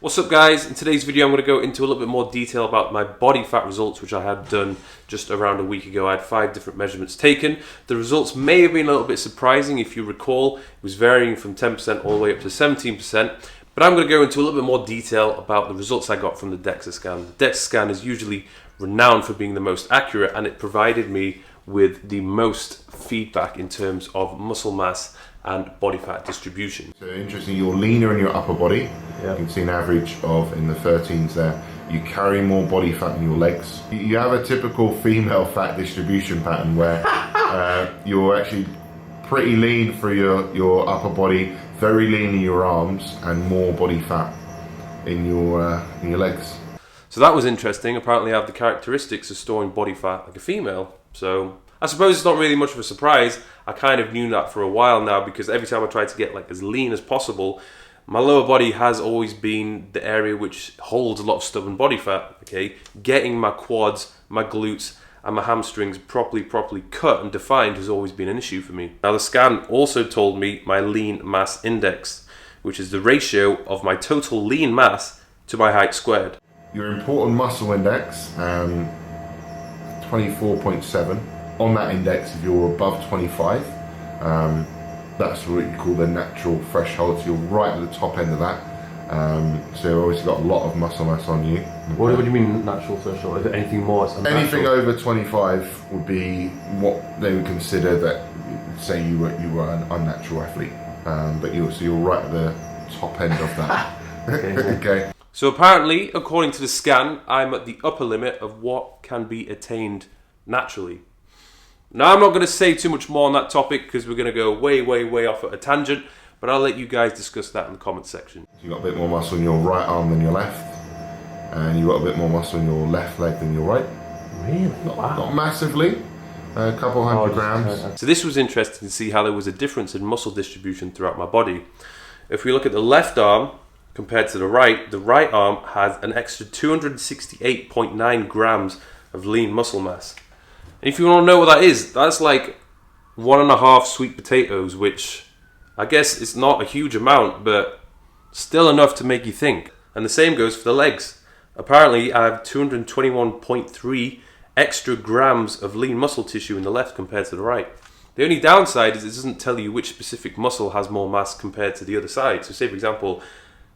What's up guys? In today's video I'm going to go into a little bit more detail about my body fat results, which I had done just around a week ago. I had 5 different measurements taken. The results may have been a little bit surprising. If you recall, it was varying from 10% all the way up to 17%. But I'm going to go into a little bit more detail about the results I got from the DEXA scan. The DEXA scan is usually renowned for being the most accurate, and it provided me with the most feedback in terms of muscle mass and body fat distribution. So interesting, you're leaner in your upper body. Yeah. You can see an average of in the 13s there. You carry more body fat in your legs. You have a typical female fat distribution pattern where you're actually pretty lean for your upper body, very lean in your arms, and more body fat in your legs. So that was interesting. Apparently I have the characteristics of storing body fat like a female. So I suppose it's not really much of a surprise. I kind of knew that for a while now, because every time I tried to get like as lean as possible, my lower body has always been the area which holds a lot of stubborn body fat. Okay, getting my quads, my glutes and my hamstrings properly cut and defined has always been an issue for me. Now the scan also told me my lean mass index, which is the ratio of my total lean mass to my height squared. Your important muscle index, 24.7. On that index, if you're above 25, that's what you call the natural threshold. So you're right at the top end of that. So you've obviously got a lot of muscle mass on you. What do you mean natural threshold? Is it anything more? Anything over 25 would be what they would consider that, say you were an unnatural athlete. But you're right at the top end of that. Okay. So apparently, according to the scan, I'm at the upper limit of what can be attained naturally. Now I'm not going to say too much more on that topic because we're going to go way off at a tangent, but I'll let you guys discuss that in the comment section. You've got a bit more muscle in your right arm than your left, and you've got a bit more muscle in your left leg than your right. Really? Not massively, a couple hundred grams. So this was interesting to see how there was a difference in muscle distribution throughout my body. If we look at the left arm compared to the right arm has an extra 268.9 grams of lean muscle mass. And if you want to know what that is, that's like 1.5 sweet potatoes, which I guess it's not a huge amount, but still enough to make you think. And the same goes for the legs. Apparently I have 221.3 extra grams of lean muscle tissue in the left compared to the right. The only downside is it doesn't tell you which specific muscle has more mass compared to the other side. So say for example,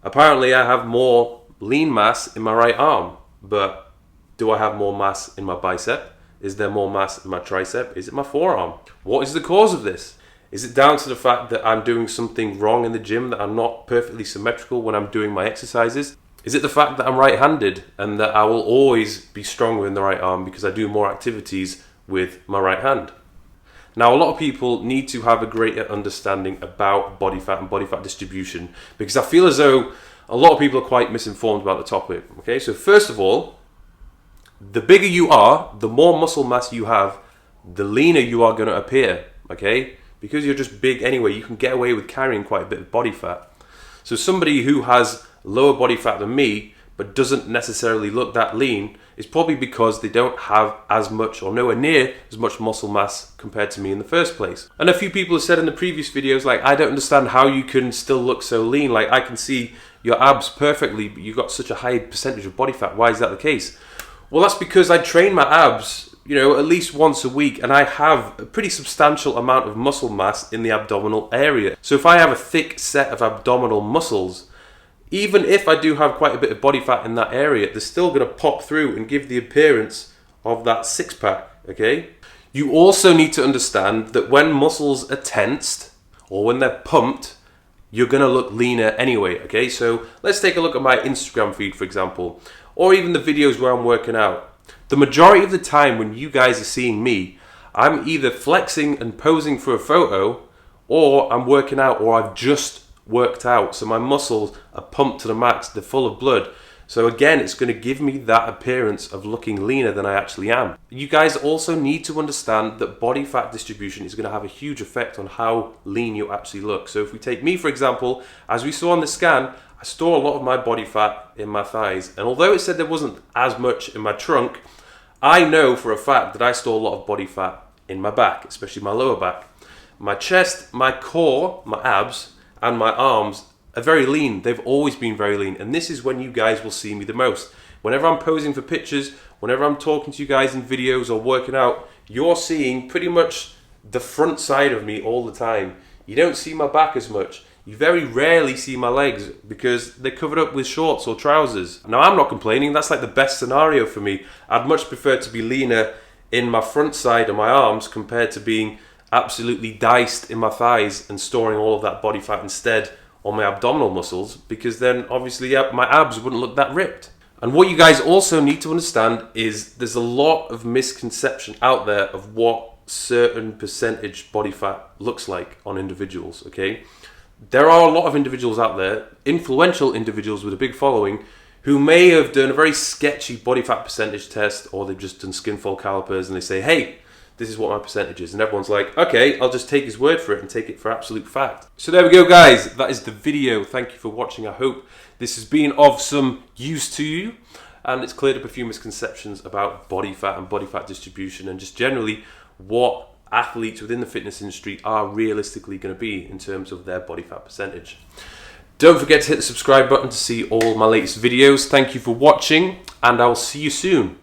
apparently I have more lean mass in my right arm, but do I have more mass in my bicep? Is there more mass in my tricep? Is it my forearm? What is the cause of this? Is it down to the fact that I'm doing something wrong in the gym, that I'm not perfectly symmetrical when I'm doing my exercises? Is it the fact that I'm right-handed and that I will always be stronger in the right arm because I do more activities with my right hand? Now, a lot of people need to have a greater understanding about body fat and body fat distribution, because I feel as though a lot of people are quite misinformed about the topic. Okay, so first of all, the bigger you are, the more muscle mass you have, the leaner you are going to appear, okay? Because you're just big anyway, you can get away with carrying quite a bit of body fat. So somebody who has lower body fat than me, but doesn't necessarily look that lean, is probably because they don't have as much or nowhere near as much muscle mass compared to me in the first place. And a few people have said in the previous videos, like, I don't understand how you can still look so lean. Like, I can see your abs perfectly, but you've got such a high percentage of body fat. Why is that the case? Well, that's because I train my abs, at least once a week, and I have a pretty substantial amount of muscle mass in the abdominal area. So if I have a thick set of abdominal muscles, even if I do have quite a bit of body fat in that area, they're still going to pop through and give the appearance of that six-pack, okay? You also need to understand that when muscles are tensed, or when they're pumped, you're going to look leaner anyway, okay? So let's take a look at my Instagram feed, for example, or even the videos where I'm working out. The majority of the time when you guys are seeing me, I'm either flexing and posing for a photo, or I'm working out, or I've just worked out. So my muscles are pumped to the max, they're full of blood. So again, it's going to give me that appearance of looking leaner than I actually am. You guys also need to understand that body fat distribution is going to have a huge effect on how lean you actually look. So if we take me, for example, as we saw on the scan, I store a lot of my body fat in my thighs. And although it said there wasn't as much in my trunk, I know for a fact that I store a lot of body fat in my back, especially my lower back. My chest, my core, my abs, and my arms are very lean. They've always been very lean. And this is when you guys will see me the most. Whenever I'm posing for pictures, whenever I'm talking to you guys in videos or working out, you're seeing pretty much the front side of me all the time. You don't see my back as much. You very rarely see my legs because they're covered up with shorts or trousers. Now, I'm not complaining. That's like the best scenario for me. I'd much prefer to be leaner in my front side of my arms compared to being absolutely diced in my thighs and storing all of that body fat instead on my abdominal muscles, because then obviously my abs wouldn't look that ripped. And what you guys also need to understand is there's a lot of misconception out there of what certain percentage body fat looks like on individuals, okay? There are a lot of individuals out there, influential individuals with a big following, who may have done a very sketchy body fat percentage test, or they've just done skin fold calipers and they say, hey, this is what my percentage is. And everyone's like, okay, I'll just take his word for it and take it for absolute fact. So there we go, guys. That is the video. Thank you for watching. I hope this has been of some use to you. And it's cleared up a few misconceptions about body fat and body fat distribution and just generally what athletes within the fitness industry are realistically going to be in terms of their body fat percentage. Don't forget to hit the subscribe button to see all my latest videos. Thank you for watching, and I will see you soon.